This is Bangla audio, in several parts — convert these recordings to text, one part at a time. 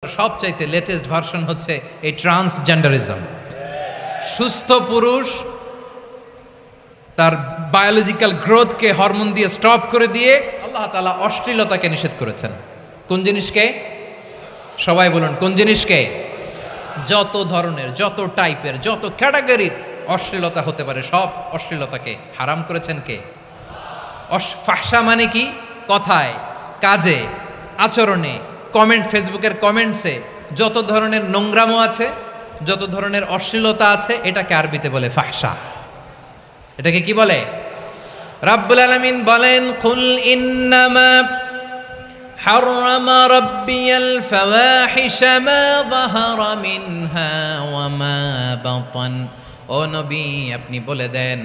সবচাইতে লেটেস্ট ভার্সন হচ্ছে এই ট্রান্সজেন্ডারিজম। সুস্থ পুরুষ তার বায়োলজিক্যাল গ্রোথকে হরমোন দিয়ে স্টপ করে দিয়ে আল্লাহ তাআলা অশ্লীলতাকে নিষেধ করেছেন। কোন জিনিসকে? সবাই বলুন কোন জিনিসকে? যত ধরনের, যত টাইপের, যত ক্যাটাগরির অশ্লীলতা হতে পারে সব অশ্লীলতাকে হারাম করেছেন কে? ফাহশা মানে কি? কথায়, কাজে, আচরণে, কমেন্ট, ফেসবুকের কমেন্টসে যত ধরনের নোংরামো আছে, যত ধরনের অশ্লীলতা আছে, এটাকে আরবিতে বলে ফাহশা। এটাকে কি বলে? রাব্বুল আলামিন বলেন, কুল ইন্নামা হাররামা রাব্বিয়াল ফাওয়াহিশা মা যাহারা মিনহা ওয়া মা বাতান। ও নবী, আপনি বলে দেন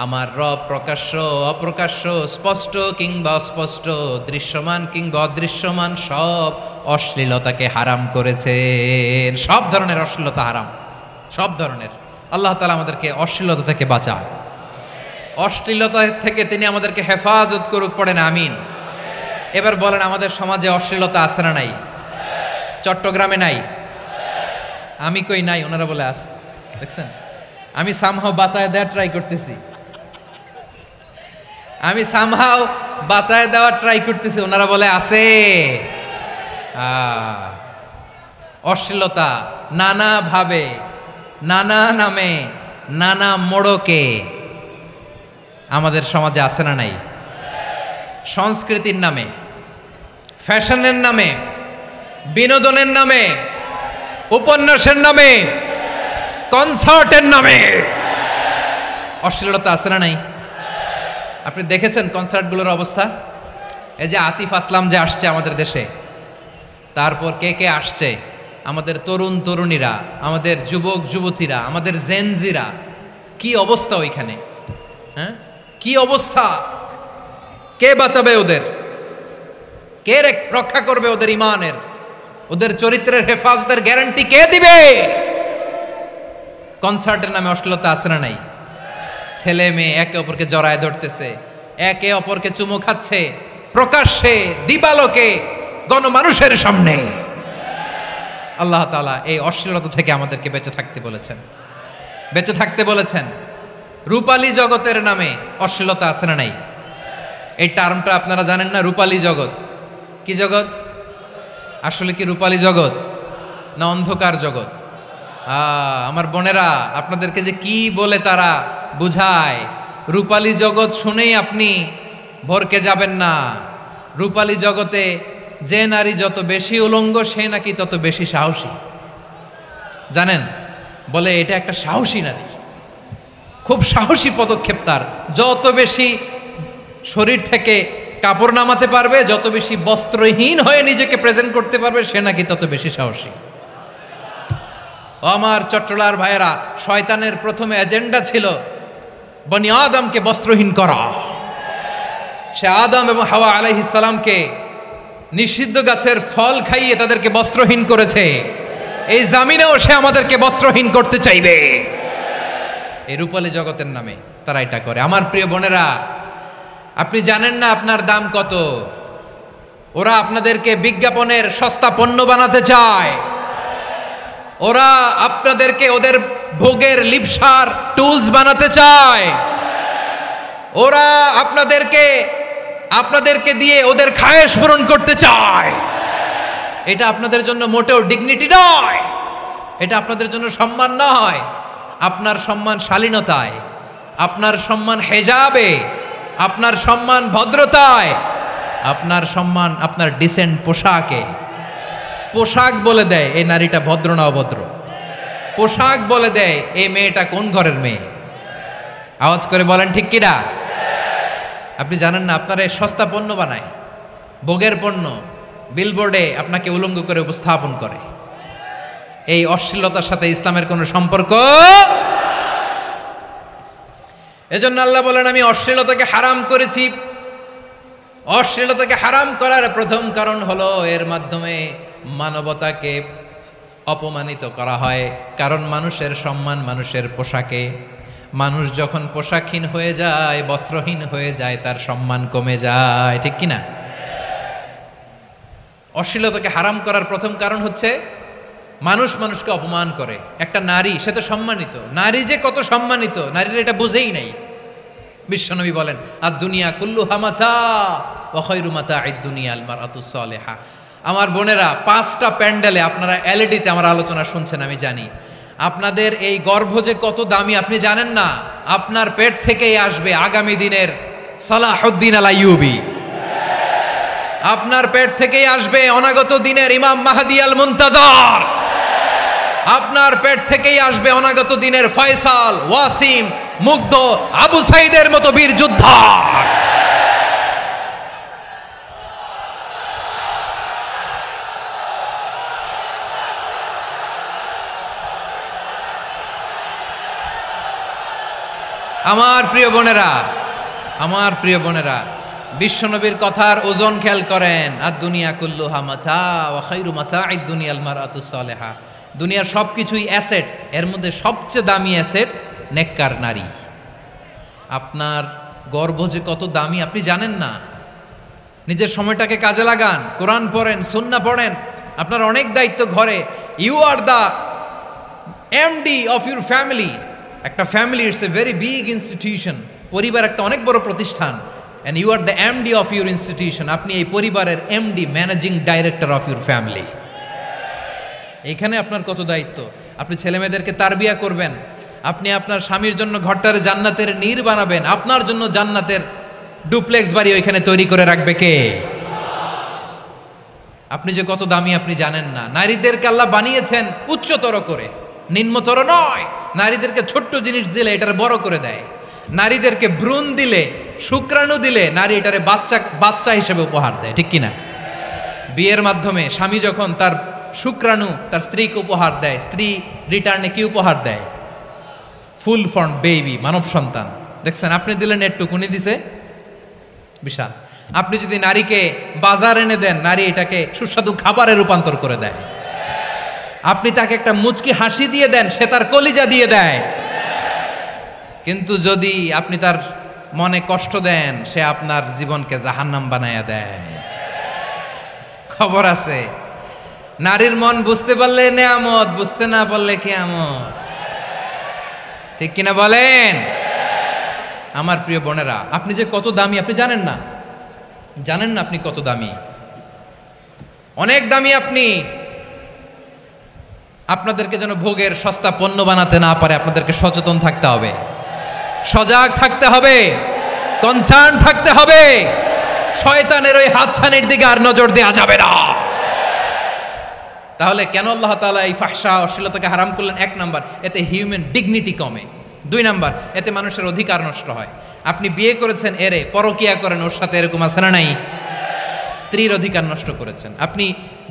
আমার রব প্রকাশ্য, অপ্রকাশ্য, স্পষ্ট কিংবা অস্পষ্ট, দৃশ্যমান কিংবা অদৃশ্যমান সব অশ্লীলতাকে হারাম করেছেন। সব ধরনের অশ্লীলতা হারাম, সব ধরনের। আল্লাহ তাআলা আমাদেরকে অশ্লীলতা থেকে বাঁচায়, অশ্লীলতা থেকে তিনি আমাদেরকে হেফাজত করুক, পড়েন আমিন। এবার বলেন, আমাদের সমাজে অশ্লীলতা আছে না নাই? চট্টগ্রামে নাই? আমি কই নাই, ওনারা বলে আছে। দেখছেন, আমি সামহাও বাঁচায় দেওয়ার ট্রাই করতেছি, আমি সামহাও বাঁচায় দেওয়ার ট্রাই করতেছি, ওনারা বলে আছে। অশ্লীলতা নানা ভাবে, নানা নামে, নানা মোড়কে আমাদের সমাজে আছে না নাই? সংস্কৃতির নামে, ফ্যাশনের নামে, বিনোদনের নামে, উপন্যাসের নামে, কনসার্টের নামে অশ্লীলতা আছে না নাই? আপনি দেখেছেন কনসার্টগুলোর অবস্থা? এই যে আতিফ আসলাম যে আসছে আমাদের দেশে, তারপর কে কে আসছে, আমাদের তরুণ তরুণীরা, আমাদের যুবক যুবতীরা, আমাদের জেনজিরা, কি অবস্থা ওইখানে? হ্যাঁ, কি অবস্থা? কে বাঁচাবে ওদের? কে রক্ষা করবে ওদের ইমানের, ওদের চরিত্রের হেফাজতের গ্যারান্টি কে দিবে? কনসার্টের নামে অশ্লীলতা আছে না নাই? ছেলে মেয়ে একে অপরকে জড়ায় ধরতেছে, একে অপরকে চুমু খাচ্ছে, প্রকাশ্যে, দিবালোকে, গণমানুষের সামনে। আল্লাহ তাআলা এই অশ্লীলতা থেকে আমাদেরকে বেঁচে থাকতে বলেছেন, বেঁচে থাকতে বলেছেন। রূপালী জগতের নামে অশ্লীলতা আছে না নাই? এই টার্মটা আপনারা জানেন না? রূপালী জগৎ কি জগৎ? আসলে কি রূপালী জগৎ না অন্ধকার জগৎ? আমার বোনেরা, আপনাদেরকে যে কি বলে তারা বুঝায়, রূপালী জগৎ শুনেই আপনি ভরকে যাবেন না। রূপালী জগতে যে নারী যত বেশি উলঙ্গ, সে নাকি তত বেশি সাহসী। জানেন, বলে এটা একটা সাহসী নারী, খুব সাহসী পদক্ষেপ তার। যত বেশি শরীর থেকে কাপড় নামাতে পারবে, যত বেশি বস্ত্রহীন হয়ে নিজেকে প্রেজেন্ট করতে পারবে, সে নাকি তত বেশি সাহসী। আমার চট্টলার ভাইয়েরা, শয়তানের প্রথম এজেন্ডা ছিল বনি আদমকে বস্ত্রহীন করা। সে আদম এবং হাওয়া আলাইহিস সালামকে নিষিদ্ধ গাছের ফল খাইয়ে তাদেরকে বস্ত্রহীন করেছে। এই জামিনেও সে আমাদেরকে বস্ত্রহীন করতে চাইবে। এই রূপালী জগতের নামে তারা এটা করে। আমার প্রিয় বোনেরা, আপনি জানেন না আপনার দাম কত। ওরা আপনাদেরকে বিজ্ঞাপনের সস্তা পণ্য বানাতে চায়। ওরা আপনাদেরকে ওদের ভোগের লিপসার টুলস বানাতে চায়। ওরা আপনাদেরকে দিয়ে ওদের খায়েশ পূরণ করতে চায়। এটা আপনাদের জন্য মোটেও ডিগনিটি নয়, এটা আপনাদের জন্য সম্মান নয়। আপনার সম্মান শালীনতায়, আপনার সম্মান হেজাবে, আপনার সম্মান ভদ্রতায়, আপনার সম্মান আপনার ডিসেন্ট পোশাকে। পোশাক বলে দেয় এই নারীটা ভদ্র না অভদ্র। পোশাক বলে দেয় এই মেয়েটা কোন ঘরের মেয়ে। আওয়াজ করে বলেন ঠিক কিনা? আপনি জানেন না, আপনার এই সস্তা পণ্য বানায়, ভোগের পণ্য, বিলবোর্ডে আপনাকে উলঙ্গ করে উপস্থাপন করে। এই অশ্লীলতার সাথে ইসলামের কোনো সম্পর্ক। এজন্য আল্লাহ বলেন, আমি অশ্লীলতাকে হারাম করেছি। অশ্লীলতাকে হারাম করার প্রথম কারণ হলো এর মাধ্যমে মানবতাকে অপমানিত করা হয়। কারণ মানুষের সম্মান মানুষের পোশাকে। মানুষ যখন পোশাকহীন হয়ে যায়, বস্ত্রহীন হয়ে যায়, তার সম্মান কমে যায়। ঠিক কিনা? অশ্লীলতাকে হারাম করার প্রথম কারণ হচ্ছে মানুষ মানুষকে অপমান করে। একটা নারী, সে তো সম্মানিত, নারী যে কত সম্মানিত নারীর এটা বুঝেই নাই। বিশ্বনবী বলেন আর দুনিয়া কুল্লুহা মাতা ওয়া খায়রু মাতা'আদ দুনিয়া আল মারআতুস সালিহা। আমার বোনেরা, 5টা প্যান্ডেলে আপনারা এলইডিতে আমার আলোচনা শুনছেন, আমি জানি। আপনাদের এই গর্ভ যে কত দামি আপনি জানেন না। আপনার পেট থেকেই আসবে আগামী দিনের সালাহুদ্দিন আল আইয়ুবী। আপনার পেট থেকেই আসবে অনাগত দিনের ইমাম মাহদী আল মুনতাজার। আপনার পেট থেকেই আসবে অনাগত দিনের ফয়সাল, ওয়াসিম, মুগ্ধ, আবু সাইদের মতো বীর যোদ্ধা। আমার প্রিয় বোনেরা, আমার প্রিয় বোনেরা, বিশ্বনবীর কথার ওজন খেয়াল করেন। আর দুনিয়া কুল্লুহা মাতা ওয়া খায়রু মাতা'আদ দুনিয়া আল মারআতুস সালিহা। দুনিয়ার সবকিছুই অ্যাসেট, এর মধ্যে সবচেয়ে দামি অ্যাসেট নেককার নারী। আপনার গর্ভ যে কত দামি আপনি জানেন না। নিজের সময়টাকে কাজে লাগান, কোরআন পড়েন, সুন্নাহ পড়েন। আপনার অনেক দায়িত্ব ঘরে। You are the MD of your family. একটা family it's a very big institution. পরিবার একটা অনেক বড় প্রতিষ্ঠান। And you are the MD of your institution. আপনি এই পরিবারের MD, managing director of your family. এখানে আপনার কত দায়িত্ব। আপনি ছেলেমেয়েদেরকে তারবিয়া করবেন। আপনি আপনার স্বামীর জন্য ঘরটার জান্নাতের নীর বানাবেন। আপনার জন্য জান্নাতের ডুপ্লেক্স বাড়ি ওইখানে তৈরি করে রাখবে কে? আপনি যে কত দামি আপনি জানেন না। নারীদেরকে আল্লাহ বানিয়েছেন উচ্চতর করে, নিম্নতর নয়। নারীদেরকে ছোট্ট জিনিস দিলে এটার বড় করে দেয়। নারীদেরকে ভ্রূণ দিলে, শুক্রাণু দিলে নারী এটারে বাচ্চা হিসেবে উপহার দেয়, ঠিক কিনা? বিয়ের মাধ্যমে স্বামী যখন তার শুক্রাণু তার স্ত্রীকে উপহার দেয়, স্ত্রী রিটার্নে কি উপহার দেয়? ফুল ফর্ম বেবি, মানব সন্তান। দেখছেন, আপনি দিলেন একটু, উনি দিছে বিশাল। আপনি যদি নারীকে বাজার এনে দেন, নারী এটাকে সুস্বাদু খাবারে রূপান্তর করে দেয়। আপনি তাকে একটা মুচকি হাসি দিয়ে দেন, সে তার কলিজা দিয়ে দেয়। কিন্তু যদি আপনি তার মনে কষ্ট দেন, সে আপনার জীবনকে জাহান্নাম বানায়া দেয়। খবর আছে। নারীর মন বুঝতে পারলে নেয়ামত, বুঝতে না পারলে কিয়ামত। ঠিক কিনা বলেন? আমার প্রিয় বোনেরা, আপনি যে কত দামি আপনি জানেন না। জানেন না আপনি কত দামি, অনেক দামি আপনি। আপনাদেরকে যেন ভোগের সস্তা পণ্য বানাতে না পারে আপনাদেরকে সচেতন থাকতে হবে, সজাগ থাকতে হবে, কনসার্ন থাকতে হবে। শয়তানের ওই হাতছানির দিকে আর নজর দেওয়া যাবে না। তাহলে কেন আল্লাহ তাআলা এই ফাহশা অশ্লীলতাকে হারাম করলেন? 1 নাম্বার, এতে হিউম্যান ডিগনিটি কমে। 2 নাম্বার, এতে মানুষের অধিকার নষ্ট হয়। আপনি বিয়ে করেছেন, এরে পরকিয়া করেন, ওর সাথে এরকম আছে না নাই? স্ত্রীর অধিকার নষ্ট করেছেন। আপনি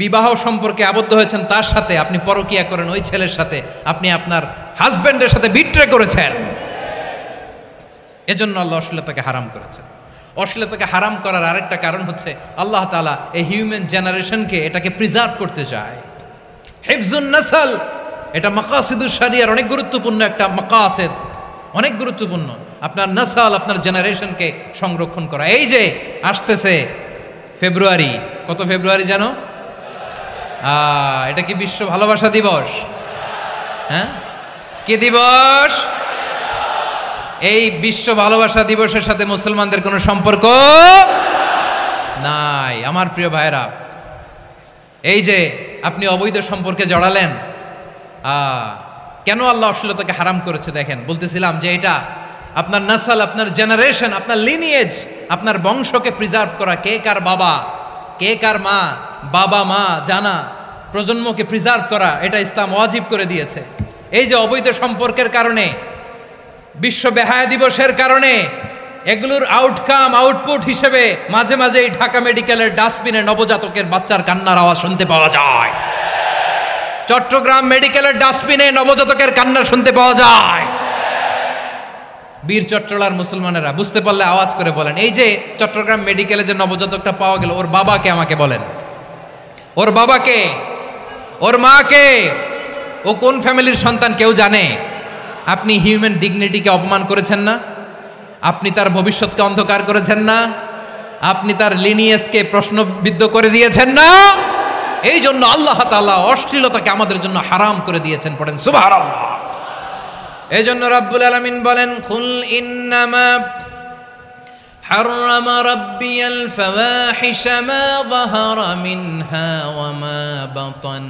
বিবাহ সম্পর্কে আবদ্ধ হয়েছেন তার সাথে, আপনি পরকিয়া করেন ওই ছেলের সাথে, আপনি আপনার হাজবেন্ডের সাথে বিট্রে করেছেন। এজন্য আল্লাহ অশ্লীলতাকে হারাম করেছেন। অশ্লীলতাকে হারাম করার আরেকটা কারণ হচ্ছে আল্লাহ তাআলা এই হিউম্যান জেনারেশনকে এটাকে প্রিজার্ভ করতে চায়। হিফজুন নাসল, এটা মাকাসিদুশ শরিয়ার অনেক গুরুত্বপূর্ণ একটা মাকাসিদ, অনেক গুরুত্বপূর্ণ। আপনার নাসল, আপনার জেনারেশনকে সংরক্ষণ করা। এই যে আসতেছে ফেব্রুয়ারি, কত ফেব্রুয়ারি জানো? এটা কি বিশ্ব ভালোবাসা দিবস? হ্যাঁ, কি দিবস? এই বিশ্ব ভালোবাসা দিবসের সাথে মুসলমানদের কোনো সম্পর্ক নাই। আমার প্রিয় ভাইরা, এই যে আপনি অবৈধ সম্পর্কে জড়ালেন, কেন আল্লাহ অশ্লীলতাকে হারাম করেছে দেখেন। বলতেছিলাম যে এটা আপনার নাসল, আপনার জেনারেশন, আপনার লিনিয়েজ, আপনার বংশকে প্রিজার্ভ করা। কে কার বাবা, কে কার মা, বাবা মা জানা, প্রজন্মকে প্রিজার্ভ করা, এটা ইসলাম ওয়াজিব করে দিয়েছে। এই যে অবৈধ সম্পর্কের কারণে, বিশ্ব বেহায়া দিবসের কারণে, এগুলোর আউটকাম, আউটপুট হিসেবে মাঝে মাঝে এই ঢাকা মেডিকেলের ডাস্টবিনে নবজাতকের বাচ্চার কান্নার আওয়াজ শুনতে পাওয়া যায়। চট্টগ্রাম মেডিকেলের ডাস্টবিনে নবজাতকের কান্না শুনতে পাওয়া যায়। বীর চট্টলার মুসলমানেরা বুঝতে পারলে আওয়াজ করে বলেন, এই যে চট্টগ্রাম মেডিকেলে যে নবজাতকটা পাওয়া গেল, ওর বাবাকে আমাকে বলেন, ওর বাবাকে, ওর মাকে, ও কোন ফ্যামিলির সন্তান কেউ জানে? আপনি হিউম্যান ডিগনিটিকে অপমান করেছেন না? আপনি তার ভবিষ্যৎকে অন্ধকার করেছেন না? আপনি তার লিনিয়েজকে প্রশ্নবিদ্ধ করে দিয়েছেন না? এই জন্য আল্লাহ তাআলা অশ্লীলতাকে আমাদের জন্য হারাম করে দিয়েছেন। পড়েন সুবহানাল্লাহ। এই জন্য রাব্বুল আলামিন বলেন, কুল ইন্নামা হাররামা রাব্বিয়াল ফাওয়াহিশা মা যাহারা মিনহা ওয়া মা বাতান,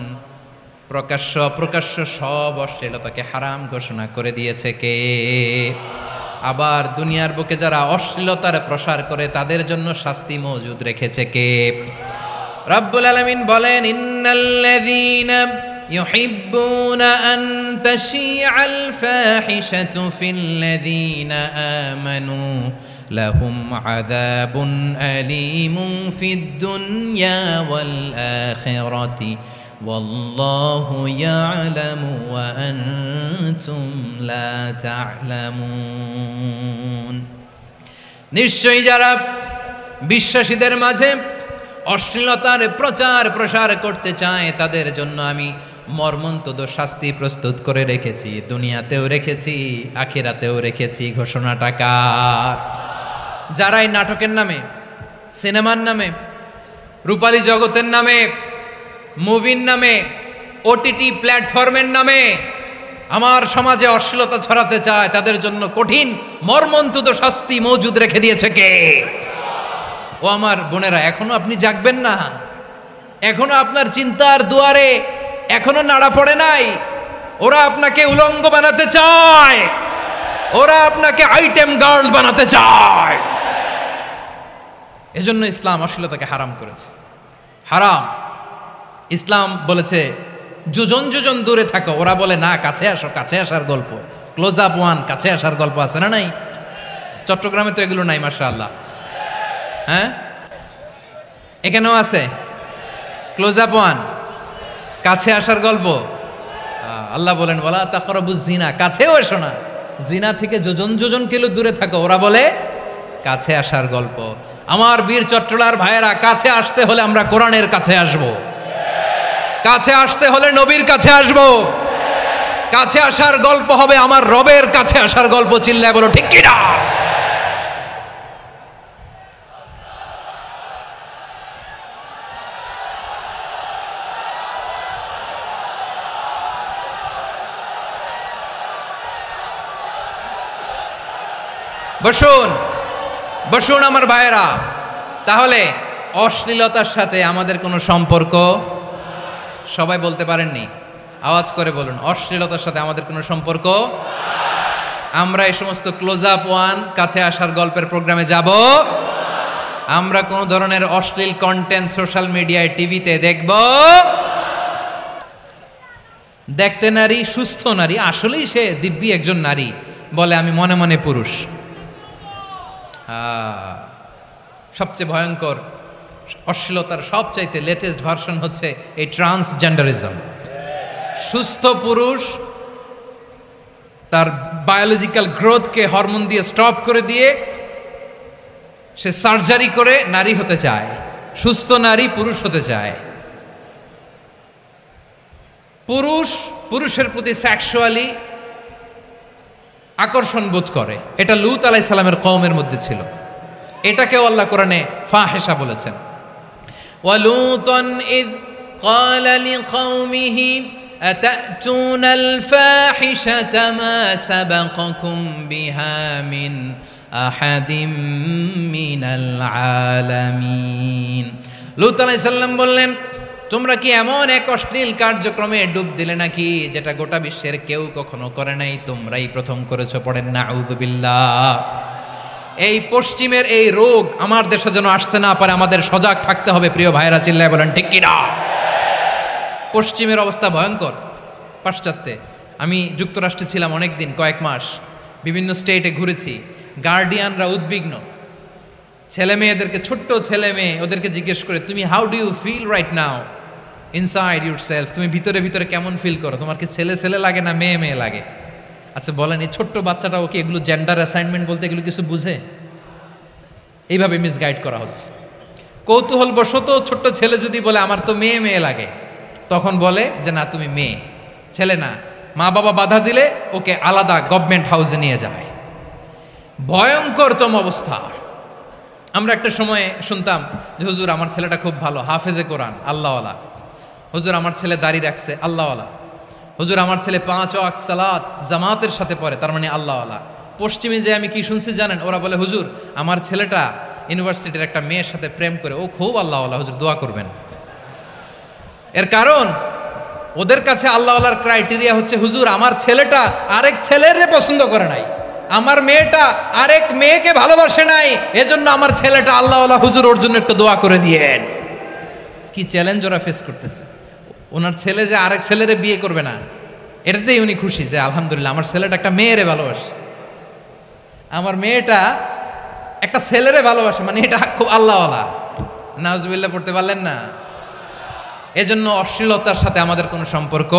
প্রকাশ্য অপ্রকাশ্য সব অশ্লীলতাকে হারাম ঘোষণা করে দিয়েছে কে? আবার দুনিয়ার বুকে যারা অশ্লীলতার প্রসার করে তাদের জন্য শাস্তি মজুদ রেখেছে কে? রব্বুল আলামিন বলেন, ইন্নাল্লাযীনা ইউহিব্বুনা আন তাশিআল ফাহিশাতু ফিল্লাযীনা আমানু লাহুম আযাবুন আলীমুন ফিদ দুনিয়া ওয়াল আখিরাতি ওয়াল্লাহু ইয়ালামু ওয়া আনতুম লা তা'লামুন। নিশ্চয়ই যারা বিশ্বাসীদের মাঝে অশ্লীলতার প্রচার প্রসার করতে চায় তাদের জন্য আমি মর্মন্তুদ শাস্তি প্রস্তুত করে রেখেছি, দুনিয়াতেও রেখেছি, আখিরাতেও রেখেছি। ঘোষণাটা কার? যারা এই নাটকের নামে, সিনেমার নামে, রূপালী জগতের নামে, মুভির নামে, ওটিটি প্ল্যাটফর্মের নামে আমার সমাজে অশ্লীলতা ছড়াতে চায় তাদের জন্য কঠিন মর্মন্তুদ শাস্তি মজুদ রেখে দিয়েছে কে? ও আমার বোনেরা, এখনো আপনি জাগবেন না? এখনো আপনার চিন্তার দুয়ারে এখনো নাড়া পড়ে নাই? ওরা আপনাকে উলঙ্গ বানাতে চায়, ওরা আপনাকে আইটেম গার্ল বানাতে চায়। এজন্য ইসলাম অশ্লীলতাকে হারাম করেছে। হারাম। ইসলাম বলেছে যোজন যোজন দূরে থাকো, ওরা বলে না কাছে আসো, কাছে আসার গল্প, ক্লোজ আপ ওয়ান, কাছে আসার গল্প আছে না নাই? চট্টগ্রামে তো এগুলো নাই মাশাআল্লাহ। হ্যাঁ, এখানেও আছে ক্লোজ আপ ওয়ান, কাছে আসার গল্প। আল্লাহ বলেন ওয়ালা তাকরাবুজ জিনা, কাছেও এসো না, জিনা থেকে যোজন যোজন কিলো দূরে থাকো, ওরা বলে কাছে আসার গল্প। আমার বীর চট্টলার ভাইয়েরা, কাছে আসতে হলে আমরা কোরআনের কাছে আসব, কাছে আসতে হলে নবীর কাছে আসব, কাছে আসার গল্প হবে আমার রবের কাছে আসার গল্প। চিল্লায় বলো ঠিক কিনা? বসুন বসুন আমার ভাইয়েরা। তাহলে অশ্লীলতার সাথে আমাদের কোনো সম্পর্ক? সবাই বলতে পারেননি, আওয়াজ করে বলুন, অশ্লীলতার সাথে আমাদের কোনো সম্পর্ক? আমরা এই সমস্ত ক্লোজ আপ ওয়ান, কাছে আসার গল্পের প্রোগ্রামে যাব? আমরা কোন ধরনের অশ্লীল কন্টেন্ট সোশ্যাল মিডিয়ায়, টিভিতে দেখব? দেখতে নারী, সুস্থ নারী, আসলেই সে দিব্যি একজন নারী, বলে আমি মনে মনে পুরুষ। সবচেয়ে ভয়ঙ্কর অশ্লীলতার সবচাইতে লেটেস্ট ভার্সন হচ্ছে এই ট্রান্সজেন্ডারিজম। সুস্থ পুরুষ তার বায়োলজিক্যাল গ্রোথকে হরমোন দিয়ে স্টপ করে দিয়ে সে সার্জারি করে নারী হতে চায়, সুস্থ নারী পুরুষ হতে চায়। পুরুষ পুরুষের প্রতি সেক্সুয়ালি আকর্ষণ বোধ করে। এটা লূত আলাইহিস সালামের কওমের মধ্যে ছিল। এটাকেও আল্লাহ কোরআনে ফাহিশা বলেছেন। ওয়ালুতান ইয ক্বালা লিকাওমিহি আতাতুনাল ফাহিশাতা মা সাবাকাকুম বিহা মিন আহাদিম মিনাল আলামিন। লূত আলাইহিস সালাম বললেন, তোমরা কি এমন এক অশ্লীল কার্যক্রমে ডুব দিলে নাকি যেটা গোটা বিশ্বের কেউ কখনো করে নাই, তোমরাই প্রথম করেছো। পড়েন নাউযুবিল্লাহ। এই পশ্চিমের এই রোগ আমার দেশে যেন আসতে না পারে, আমাদের সজাগ থাকতে হবে। প্রিয় ভাইরা, চিল্লায় বলেন ঠিক কিনা? পশ্চিমের অবস্থা ভয়ঙ্কর। পাশ্চাত্যে আমি যুক্তরাষ্ট্রে ছিলাম অনেক দিন, কয়েক মাস, বিভিন্ন স্টেটে ঘুরেছি। গার্ডিয়ানরা উদ্বিগ্ন, ছেলে মেয়েদেরকে, ছোট্ট ছেলে মেয়ে, ওদেরকে জিজ্ঞেস করে তুমি how do you feel right now inside yourself, তুমি ভিতরে ভিতরে কেমন ফিল করো, তোমার কি ছেলে ছেলে লাগে না মেয়ে মেয়ে লাগে? আচ্ছা বলেন, এই ছোট্ট বাচ্চাটা ওকে এগুলো জেন্ডার অ্যাসাইনমেন্ট বলতে এগুলো কিছু বুঝে? এইভাবে মিসগাইড করা হচ্ছে। কৌতূহল বশত ছোট্ট ছেলে যদি বলে আমার তো মেয়ে মেয়ে লাগে, তখন বলে যে না তুমি মেয়ে, ছেলে না। মা বাবা বাধা দিলে ওকে আলাদা গভর্নমেন্ট হাউসে নিয়ে যায়। ভয়ঙ্করতম অবস্থা। আমরা একটা সময়ে শুনতাম যে হুজুর আমার ছেলেটা খুব ভালো, হাফেজে কোরআন, আল্লাহওয়ালা, হুজুর আমার ছেলে দাড়ি রাখছে, আল্লাহওয়ালা। হুজুর আমার ছেলে 5 ওয়াক্ত সালাত জামাতের সাথে পড়ে, তার মানে আল্লাহওয়ালা। পশ্চিমে যে আমি কি শুনছি জানেন? ওরা বলে হুজুর আমার ছেলেটা ইউনিভার্সিটির একটা মেয়ের সাথে প্রেম করে, ও খুব আল্লাহওয়ালা, হুজুর দোয়া করবেন। এর কারণ ওদের কাছে আল্লাহওয়ালার ক্রাইটেরিয়া হচ্ছে হুজুর আমার ছেলেটা আরেক ছেলের পছন্দ করে নাই, আমার মেয়েটা আরেক মেয়েকে ভালোবাসে নাই, এজন্য আমার ছেলেটা আল্লাহওয়ালা, হুজুর ওর জন্য একটু দোয়া করে দিয়েন। কি চ্যালেঞ্জ ওরা ফেস করতেছে। ওনার ছেলে যে আরেক ছেলেরে বিয়ে করবে না, এটাতেই উনি খুশি যে আলহামদুলিল্লাহ আমার ছেলেটা একটা মেয়েরে ভালোবাসে, আমার মেয়েটা একটা ছেলেরে ভালোবাসে, মানে এটা খুব আল্লাহওয়ালা। নাউজুবিল্লাহ পড়তে পারলেন না? এজন্য অশ্লীলতার সাথে আমাদের কোনো সম্পর্ক